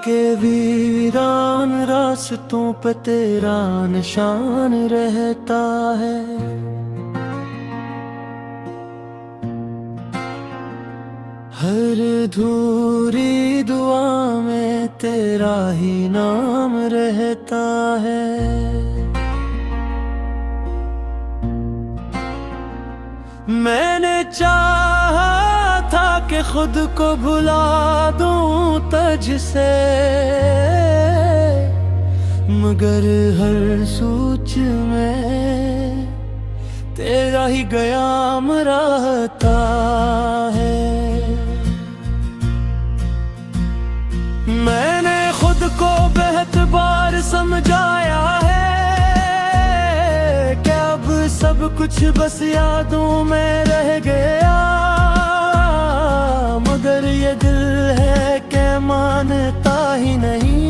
के वीरान रास्तों पे तेरा निशान रहता है। हर अधूरी दुआ में तेरा ही नाम रहता है। मैंने चाहा था कि खुद को भुला दूं तुझसे, मगर हर सोच में तेरा ही क़याम रहता है। मैंने खुद को बेहतबार समझाया है कि अब सब कुछ बस यादों में रह गया, मगर ये दिल है कि मानता ही नहीं।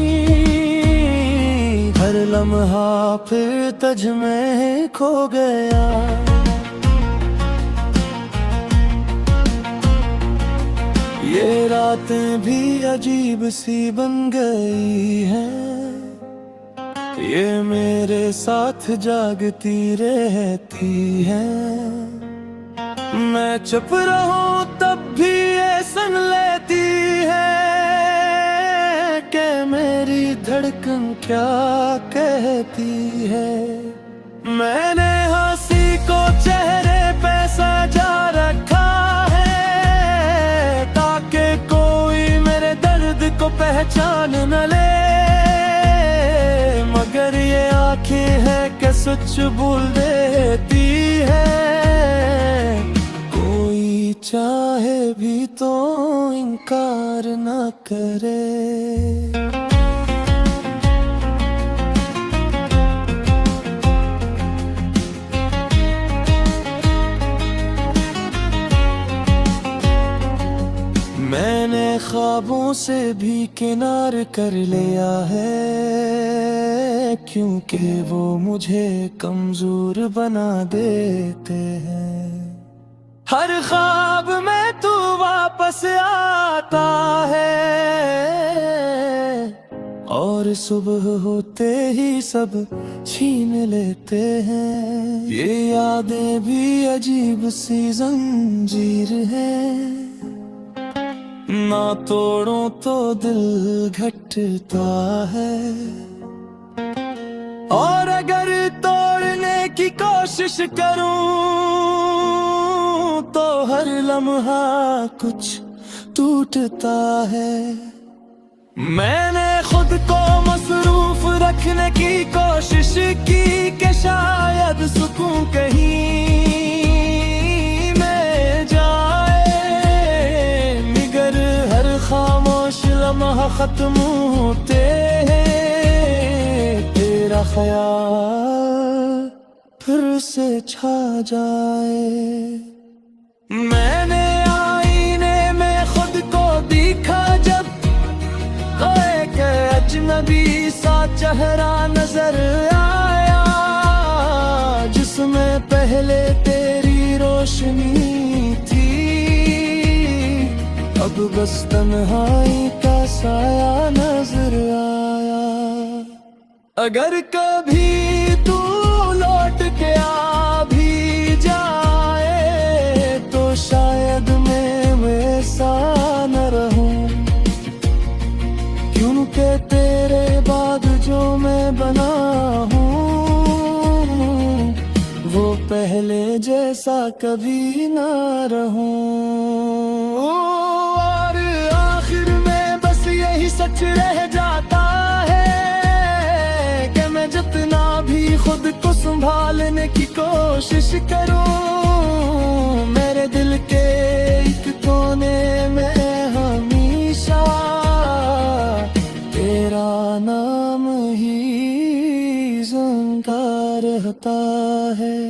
हर लम्हा फिर तुझ में खो गया। ये रातें भी अजीब सी बन गई हैं, ये मेरे साथ जागती रहती हैं। मैं चुप रहूं तब भी ये सुन लेती है कि मेरी धड़कन क्या कहती है। मैंने हंसी को चेहरे पे सजा रखा है ताकि कोई मेरे दर्द को पहचान न ले, मगर ये आँखें हैं कि सच बोल देती है। कोई चाहे भी तो इनकार न करे। मैंने ख्वाबों से भी किनार कर लिया है, क्योंकि वो मुझे कमजोर बना देते हैं। हर ख्वाब में तू वापस आता है और सुबह होते ही सब छीन लेते हैं। ये यादें भी अजीब सी जंजीर है, ना तोड़ूं तो दिल घटता है, और अगर तोड़ने की कोशिश करूं तो हर लम्हा कुछ टूटता है। मैंने खुद को मसरूफ रखने की कोशिश की कि शायद सुकून कहीं में जाए, मगर हर खामोश लम्हा खत्म होते हैं तेरा ख्याल फिर से छा जाए। मैंने आईने में खुद को देखा जब, तो एक अजनबी सा चेहरा नजर आया, जिसमें पहले तेरी रोशनी थी, अब बस तन्हाई का साया नजर आया। अगर कभी तू लौट के आ भी जाए तो शायद मैं वैसा न रहूं, क्योंकि तेरे बाद जो मैं बना हूँ वो पहले जैसा कभी ना रहूं। और आखिर में बस यही सच रह जाता है कि मैं जितना भी खुद को संभालने की कोशिश करूं, मेरे दिल के एक कोने में हमेशा तेरा नाम ही जिंदा रहता है।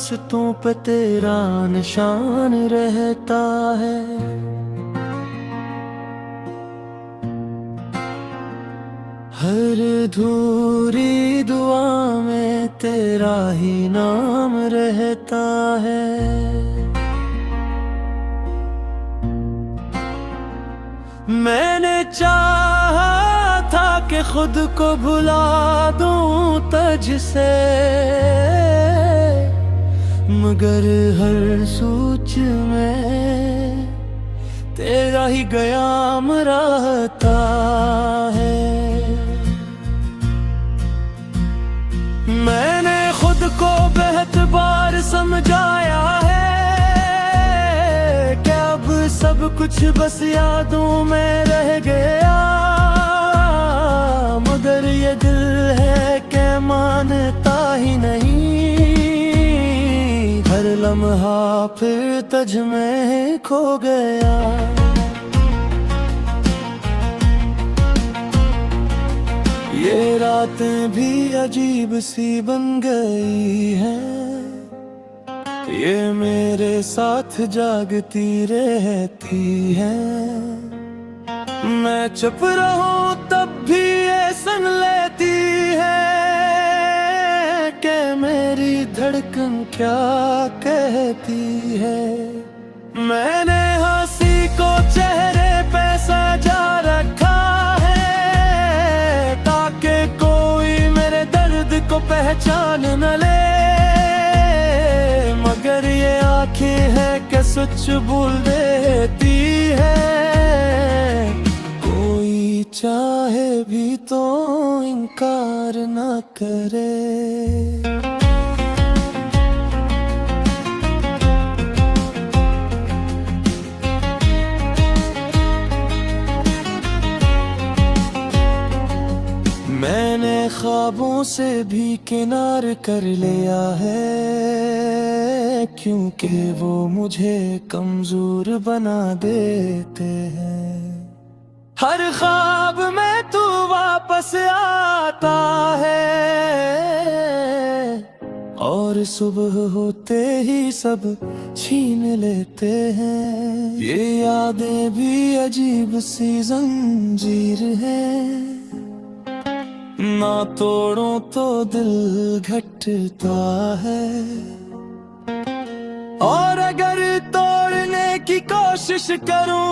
रास्तों पे तेरा निशान रहता है। हर अधूरी दुआ में तेरा ही नाम रहता है। मैंने चाहा था कि खुद को भुला दूं तुझसे, मगर हर सोच में तेरा ही क़याम रहता है। मैंने खुद को बहुत बार समझाया है कि अब सब कुछ बस यादों में रह गया, मगर ये दिल है कि मानता ही नहीं। हर लम्हा फिर तुझ में खो गया। ये रातें भी अजीब सी बन गई हैं, ये मेरे साथ जागती रहती हैं। मैं चुप रहूं तब भी ये सुन लेती है कि मेरी धड़कन क्या कहती है। मैंने हंसी को चेहरे पे सजा रखा है ताकि कोई मेरे दर्द को पहचान न ले, मगर ये आँखें है कि सच बोल देती है। कोई चाहे भी तो इनकार न करे। मैंने ख्वाबों से भी किनार कर लिया है, क्योंकि वो मुझे कमजोर बना देते हैं। हर ख्वाब में तू वापस आता है और सुबह होते ही सब छीन लेते हैं। ये यादें भी अजीब सी जंजीर है, ना तोड़ूं तो दिल घटता है, और अगर तोड़ने की कोशिश करूं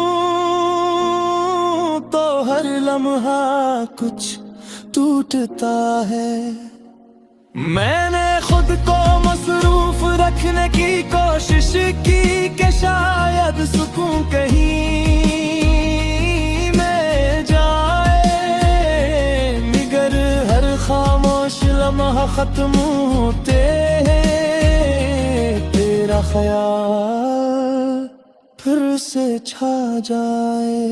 तो हर लम्हा कुछ टूटता है। मैंने खुद को मसरूफ रखने की कोशिश की कि शायद सुकून कहीं में जाए, मगर हर खामोश लम्हा खत्म होते हैं तेरा ख्याल फिर से छा जाए।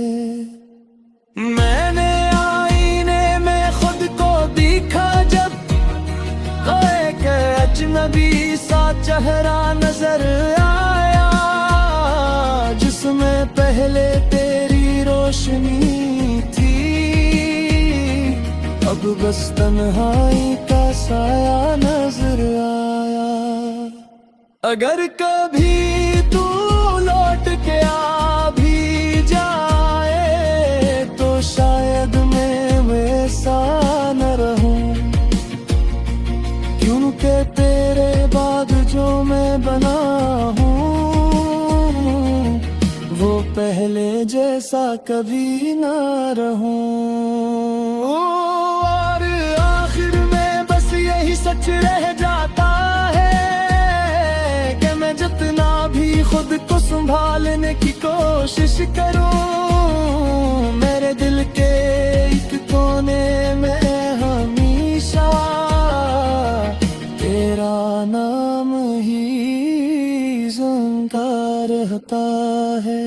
मैंने आईने में खुद को देखा जब, तो एक अजनबी सा चेहरा नजर आया, जिसमें पहले तेरी रोशनी थी, अब बस तन्हाई का साया नजर आया। अगर कभी तू लौट के आ भी जाए तो शायद मैं वैसा न रहूं, क्योंकि तेरे बाद जो मैं बना हूँ वो पहले जैसा कभी न रहूं। और आखिर में बस यही सच रह जाता है कि मैं जितना भी खुद को संभालने की कोशिश करूं, मेरे दिल के एक कोने में हमेशा तेरा नाम ही जिंदा रहता है।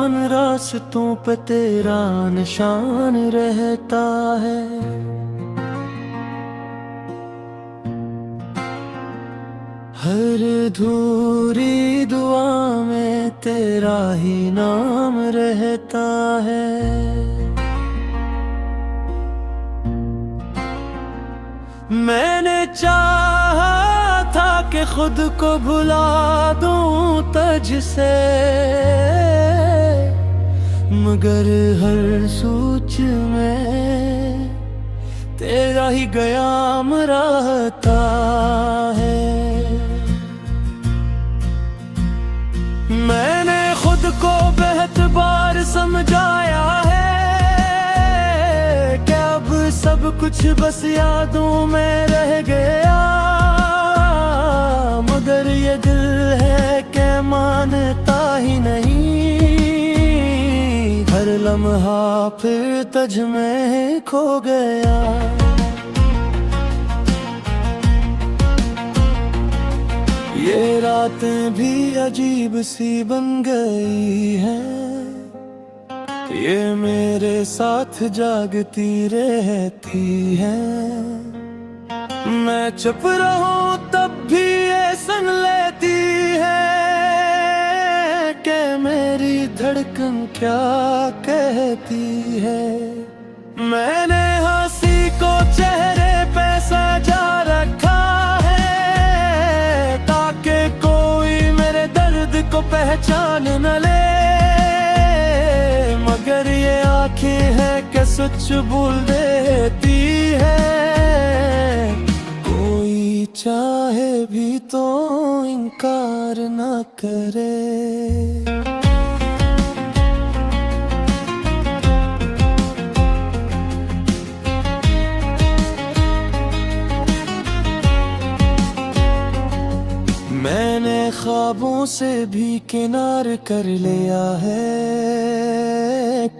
इंसान रास्तों पे तेरा निशान रहता है। हर अधूरी दुआ में तेरा ही नाम रहता है। मैंने चाहा था कि खुद को भुला दूं तुझसे, मगर हर सोच में तेरा ही क़याम रहता है। मैंने खुद को बेहद बार समझाया है कि अब सब कुछ बस यादों में रह गया, मगर ये दिल है कि मानता ही नहीं। हर लम्हा फिर तुझ में खो गया। ये रातें भी अजीब सी बन गई हैं, ये मेरे साथ जागती रहती हैं। मैं चुप रहूं तब भी ये सुन लेती है कि मेरी धड़कन क्या कहती है। मैंने हंसी को चेहरे पे सजा रखा है ताकि कोई मेरे दर्द को पहचान न ले, मगर ये आँखें है कि सच बोल देती है। कोई चाहे भी तो इनकार ना करे। मैंने ख्वाबों से भी किनार कर लिया है,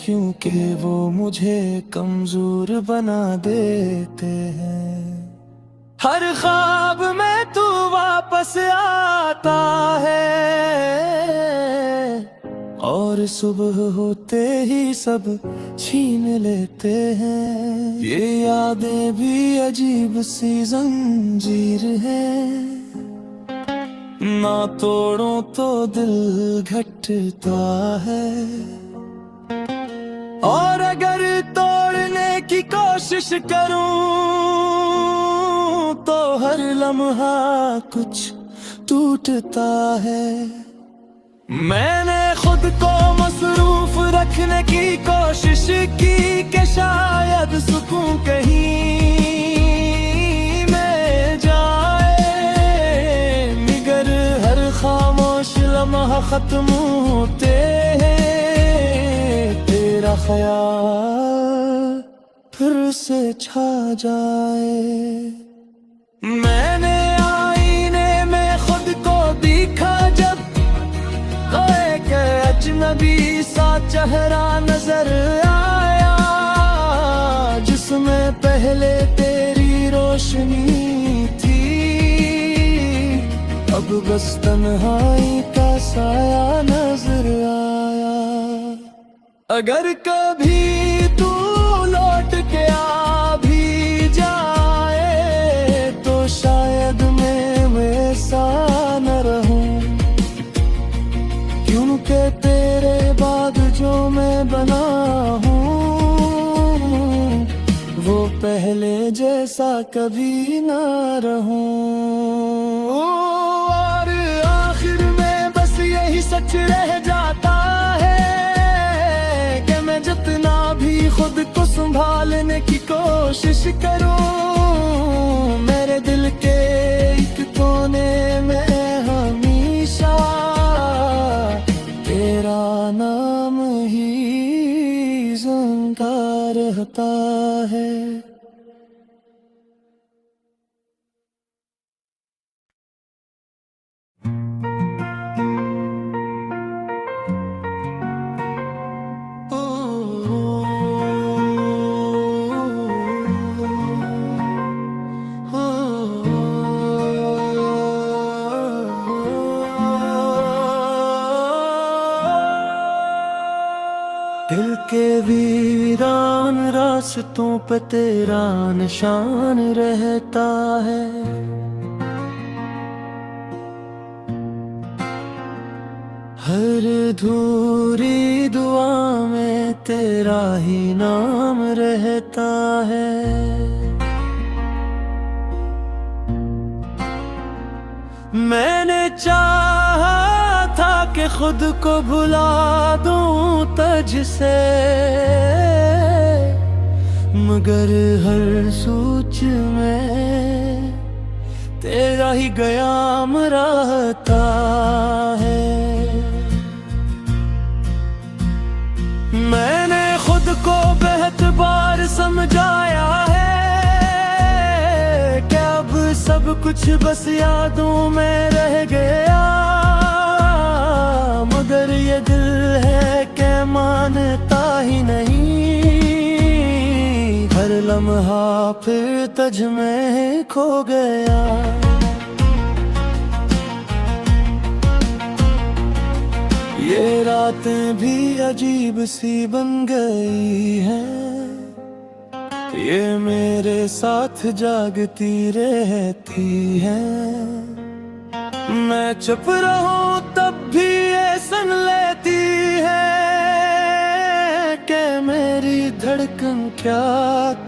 क्योंकि वो मुझे कमजोर बना देते हैं। हर ख्वाब में तू वापस आता है और सुबह होते ही सब छीन लेते हैं। ये यादें भी अजीब सी जंजीर है, ना तोड़ो तो दिल घटता है, और अगर तोड़ने की कोशिश करूं तो हर लम्हा कुछ टूटता है। मैंने खुद को मसरूफ रखने की कोशिश की कि शायद सुकून कहीं में जाए, मगर हर खामोश लम्हा खत्म होते हैं तेरा ख्याल फिर से छा जाए। मैंने आईने में खुद को देखा जब, तो एक अजनबी सा चेहरा नजर आया, जिसमें पहले तेरी रोशनी थी, अब बस तन्हाई का साया नजर आया। अगर कभी तू लौट के आ भी जाए तो शायद मैं वैसा न रहूं, क्योंकि तेरे बाद जो मैं बना हूँ वो पहले जैसा कभी ना रहूं। और आखिर में बस यही सच रह जाता है कि मैं जितना भी खुद को संभालने की कोशिश करूं, मेरे दिल के एक कोने में हमेशा तेरा नाम ही जिंदा रहता है। दिल के वीरान रास्तों पे तेरा निशान रहता है। हर अधूरी दुआ में तेरा ही नाम रहता है। मैंने चाहा था कि खुद को भुला दूं तुझसे, मगर हर सोच में तेरा ही क़याम रहता है। मैंने खुद को बहुत बार समझाया है कि अब सब कुछ बस यादों में रह गया, मगर ये दिल है कि मानता ही नहीं। हर लम्हा फिर तुझ में खो गया। ये रातें भी अजीब सी बन गई हैं, ये मेरे साथ जागती रहती हैं। मैं चुप रहूं तब भी ये सुन लेती है कि मेरी धड़कन क्या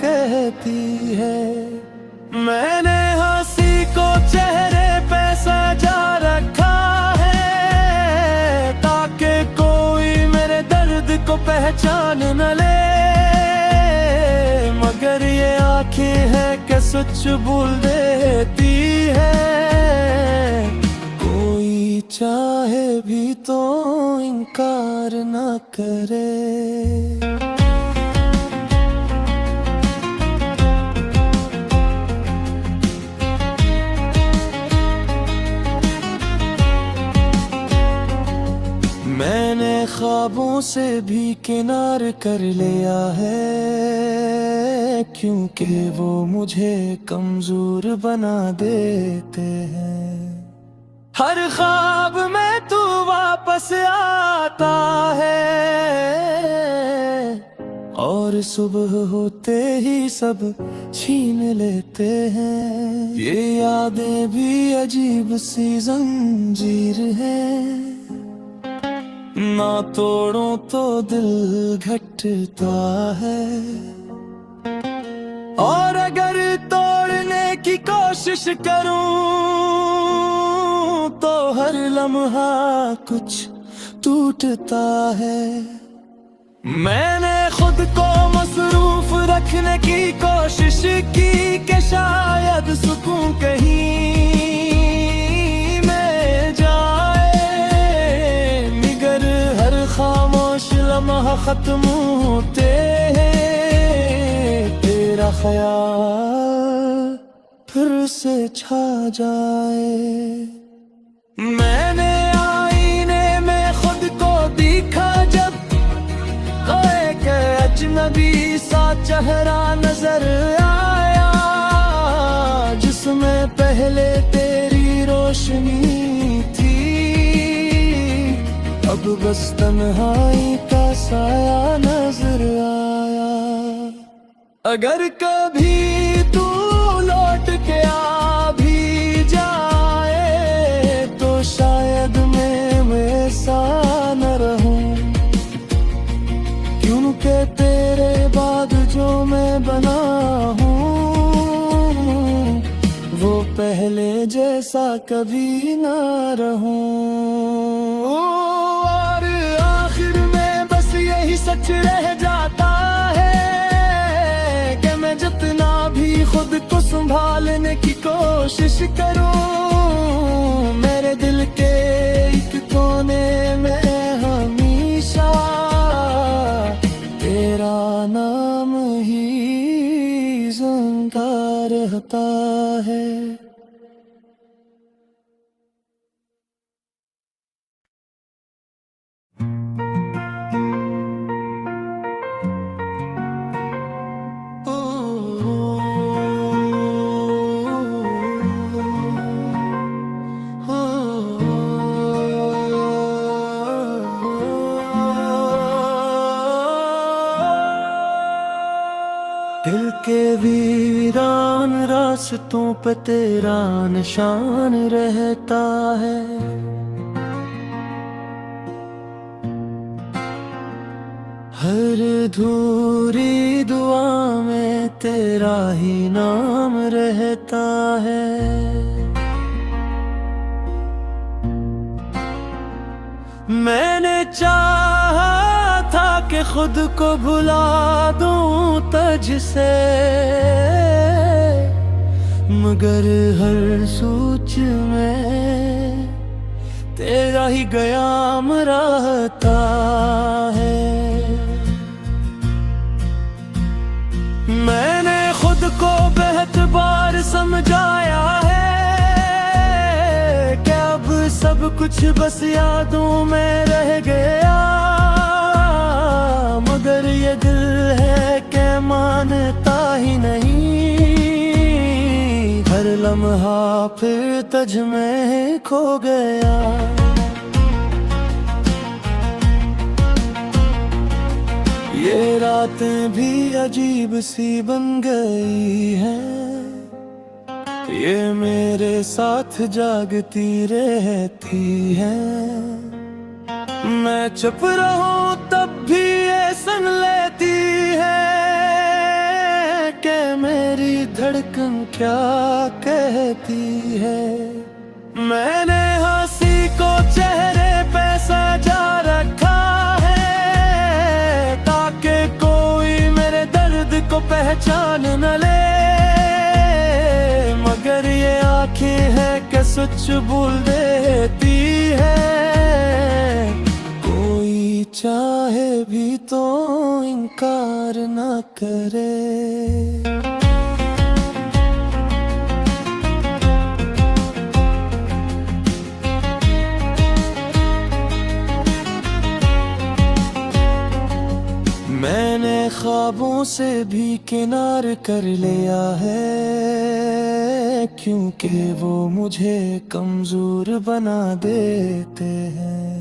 कहती है। मैंने हंसी को चेहरे पे सजा रखा है ताकि कोई मेरे दर्द को पहचान न ले, मगर ये आँखें हैं कि सच बोल देती है। कोई चाहे भी तो इनकार न करे। मैंने ख्वाबों से भी किनार कर लिया है, क्योंकि वो मुझे कमजोर बना देते हैं। हर ख्वाब में तू वापस आता है और सुबह होते ही सब छीन लेते हैं। ये यादें भी अजीब सी जंजीर है, ना तोड़ो तो दिल घटता है, और अगर तोड़ने की कोशिश करूं तो हर लम्हा कुछ टूटता है। मैंने खुद को मसरूफ रखने की कोशिश की कि शायद सुकून कहीं में जाए, मगर हर खामोश लम्हा खत्म होते हैं तेरा ख्याल फिर से छा जाए। मैंने आईने में खुद को देखा जब तो एक अजनबी सा चेहरा नजर आया, जिसमें पहले तेरी रोशनी थी, अब बस तन्हाई का साया नजर आया। अगर कभी तू लौट के आ भी जाए तो शायद मैं वैसा न रहूं, क्योंकि तेरे बाद जो मैं बना हूँ वो पहले जैसा कभी ना रहूं। और आखिर में बस यही सच रह जाता है कि मैं जितना भी खुद को संभालने की कोशिश करूं, मेरे दिल के एक कोने में हमेशा तेरा नाम ही जिंदा रहता है। दिल के वीरान रास्तों पे तेरा निशान रहता है। हर अधूरी दुआ में तेरा ही नाम रहता है। मैंने चाहा था कि खुद को भुला दूं तुझसे, मगर हर सोच में तेरा ही क़याम रहता है। मैंने खुद को बहुत बार समझाया है कि अब सब कुछ बस यादों में रह गया, मगर ये दिल है कि मानता ही नहीं। हर लम्हा फिर तुझ में खो गया। ये रातें भी अजीब सी बन गई हैं, ये मेरे साथ जागती रहती हैं। मैं चुप रहूं तब भी ये सुन लेती है कि मेरी धड़कन क्या कहती है। मैंने हंसी को चेहरे पे सजा रखा है ताकि कोई मेरे दर्द को पहचान न ले, मगर ये आँखें हैं कि सच बोल देती है। कोई चाहे भी तो इनकार न करे। मैंने ख्वाबों से भी किनार कर लिया है, क्योंकि वो मुझे कमजोर बना देते हैं।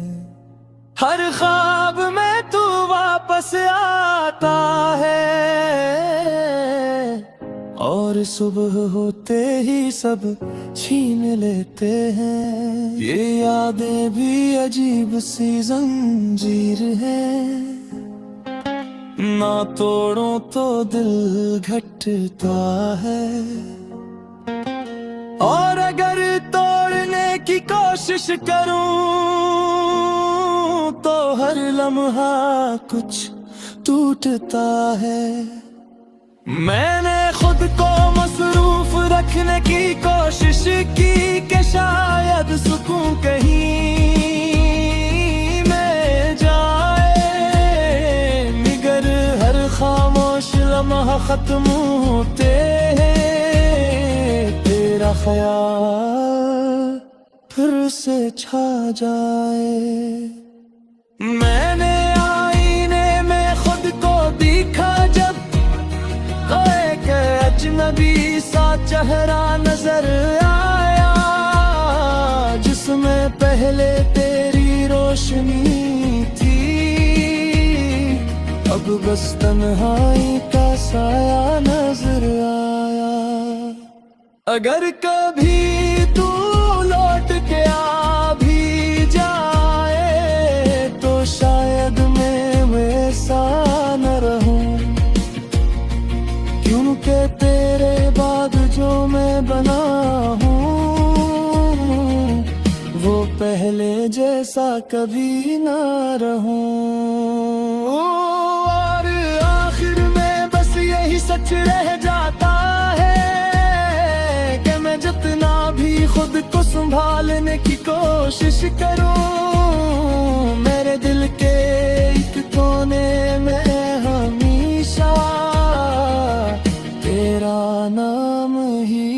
हर ख्वाब में तू वापस आता है और सुबह होते ही सब छीन लेते हैं। ये यादें भी अजीब सी जंजीर है, ना तोड़ूं तो दिल घटता है, और अगर तोड़ने की कोशिश करूं तो हर लम्हा कुछ टूटता है। मैंने खुद को मसरूफ रखने की कोशिश की कि शायद सुकून कहीं में जाए, मगर हर खामोश लम्हा खत्म होते हैं तेरा ख्याल फिर से छा जाए। मैंने आईने में खुद को देखा जब, तो एक अजनबी सा चेहरा नजर आया, जिसमें पहले तेरी रोशनी थी, अब बस तन्हाई का साया नजर आया। अगर कभी तू लौट के आ भी जाए तो शायद मैं वैसा न रहूं, क्योंकि तेरे बाद जो मैं बना हूँ वो पहले जैसा कभी ना रहूं। और आखिर में बस यही सच रह जाता है कि मैं जितना भी खुद को संभालने की कोशिश करूं, मेरे दिल के एक कोने में हमेशा तेरा नाम ही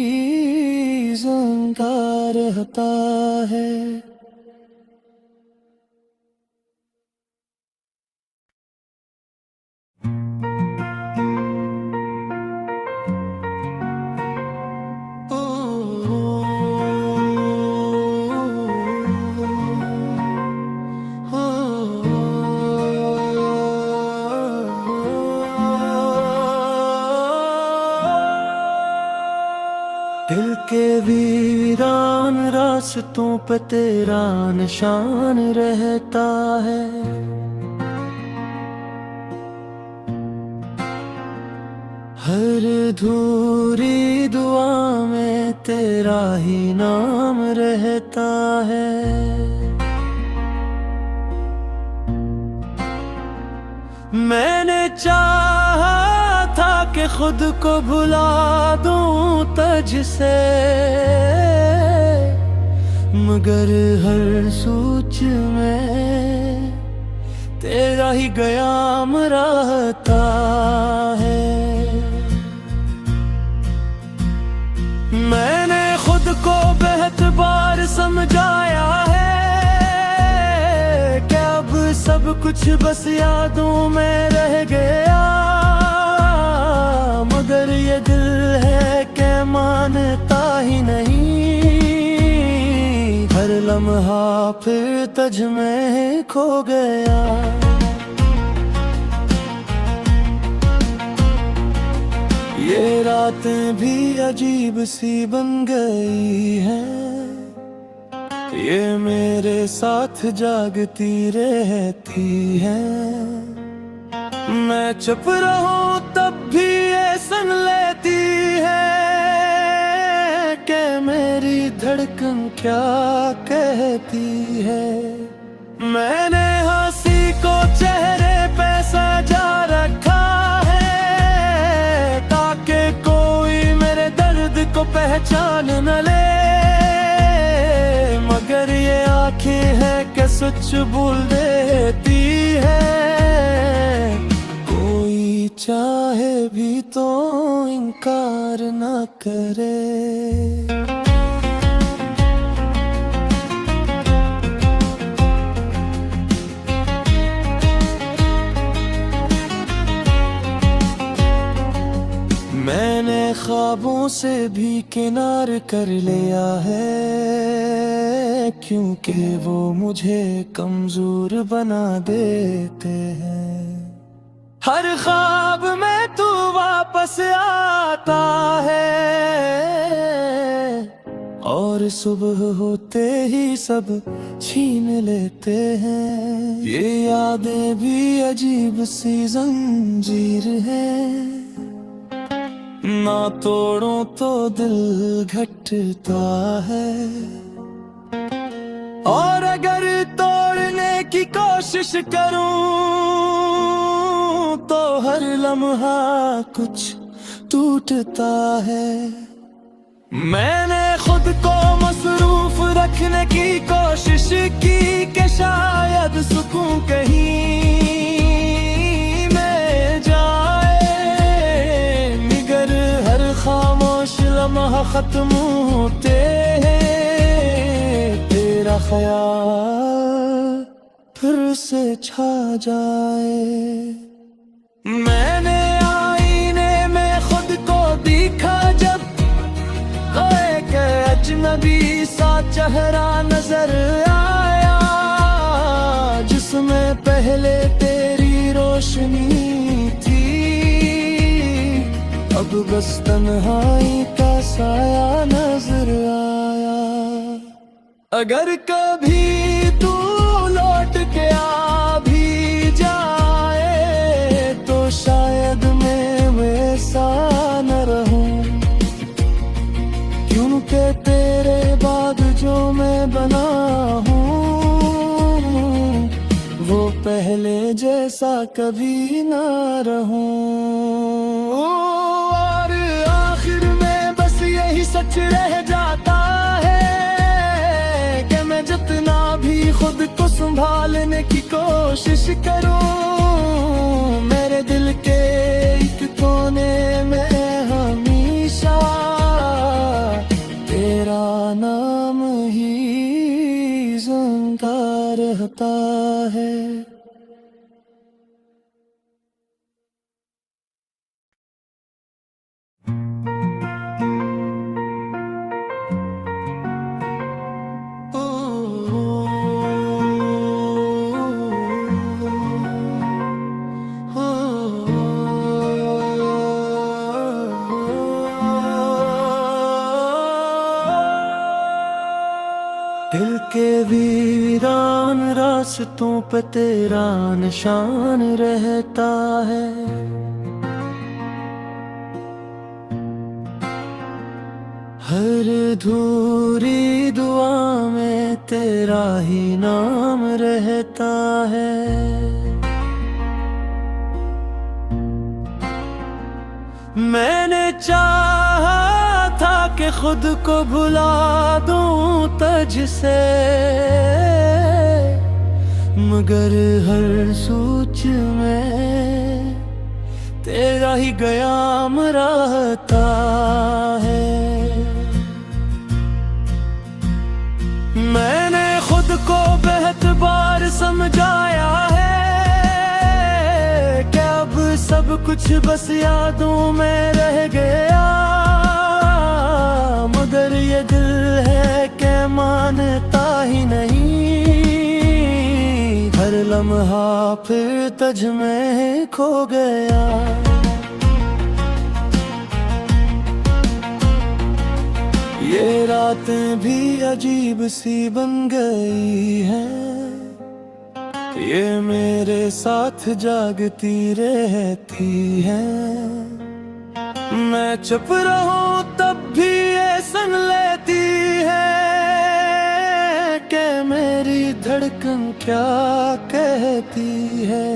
जिंदा रहता है। के वीरान रास्तों पे तेरा निशान रहता है। हर अधूरी दुआ में तेरा ही नाम रहता है। मैंने चाहा था कि खुद को भुला दूं तुझसे, मगर हर सोच में तेरा ही क़याम रहता है। मैंने खुद को बेहद बार समझाया है कि अब सब कुछ बस यादों में रह गया, मगर ये दिल है कि मानता ही नहीं। हर लम्हा फिर तुझ में खो गया। ये रातें भी अजीब सी बन गई हैं, ये मेरे साथ जागती रहती हैं। मैं चुप रहूं तब भी ये सुन लेती है कि मेरी धड़कन क्या कहती है। मैंने हंसी को चेहरे पे सजा रखा है ताकि कोई मेरे दर्द को पहचान न ले, मगर ये आँखें है कि सच बोल देती है। कोई चाहे भी तो इनकार ना करे। मैंने ख्वाबों से भी किनार कर लिया है, क्योंकि वो मुझे कमजोर बना देते हैं। हर ख्वाब में तू वापस आता है और सुबह होते ही सब छीन लेते हैं। ये यादें भी अजीब सी जंजीर है, ना तोड़ो तो दिल घटता है, और अगर तोड़ने की कोशिश करूं तो हर लम्हा कुछ टूटता है। मैंने खुद को मसरूफ रखने की कोशिश की कि शायद सुकून कहीं में जाए, मगर हर खामोश लम्हा खत्म होते हैं तेरा ख्याल फिर से छा जाए। मैंने आईने में खुद को देखा जब, तो एक अजनबी सा चेहरा नजर आया, जिसमें पहले तेरी रोशनी थी, अब बस तन्हाई का साया नजर आया। अगर कभी तू लौट के आ भी जाए तो शायद मैं वैसा न रहूं, क्योंकि तेरे बाद जो मैं बना हूँ वो पहले जैसा कभी ना रहूं। और आखिर में बस यही सच रह जाता है कि मैं जितना भी खुद को संभालने की कोशिश करूं, मेरे दिल के एक कोने में हमेशा तेरा नाम ही जिंदा रहता है। के वीरान रास्तों पे तेरा निशान रहता है। हर अधूरी दुआ में तेरा ही नाम रहता है। मैंने चाहा था कि खुद को भुला दूं तुझसे, मगर हर सोच में तेरा ही क़याम रहता है। मैंने खुद को बेहतबार समझाया है कि अब सब कुछ बस यादों में रह गया, मगर ये दिल है कि मानता ही नहीं। हर लम्हा फिर तुझ में खो गया। ये रातें भी अजीब सी बन गई हैं, ये मेरे साथ जागती रहती हैं। मैं चुप रहूं तब भी ये सुन लेती है कि मेरी धड़कन क्या कहती है।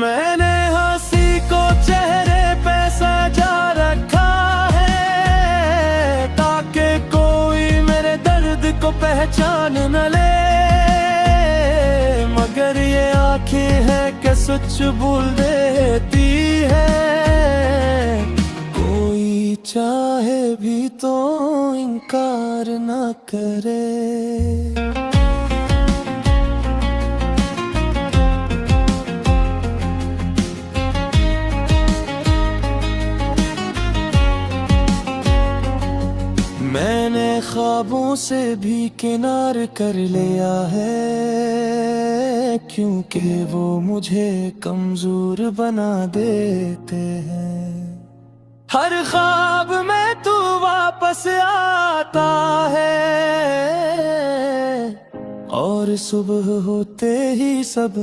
मैंने हंसी को चेहरे पे सजा रखा है ताकि कोई मेरे दर्द को पहचान न ले, मगर ये आँखें हैं कि सच बोल देती है। कोई चाहे भी तो इनकार न करे। मैंने ख्वाबों से भी किनार कर लिया है, क्योंकि वो मुझे कमजोर बना देते हैं। हर ख्वाब में तू वापस आता है और सुबह होते ही सब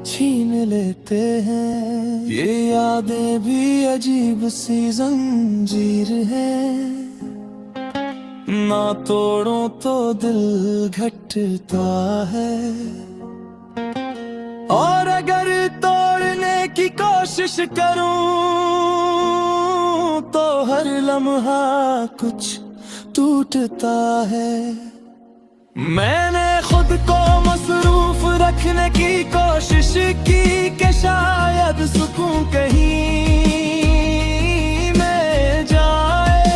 छीन लेते हैं। ये यादें भी अजीब सी जंजीर है, ना तोड़ो तो दिल घटता है, और अगर तोड़ने की कोशिश करूं तो हर लम्हा कुछ टूटता है। मैंने खुद को मसरूफ रखने की कोशिश की कि शायद सुकून कहीं में जाए,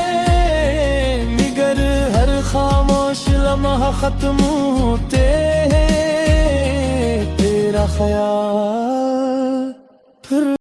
मगर हर खामोश लम्हा खत्म होते हैं तेरा ख्याल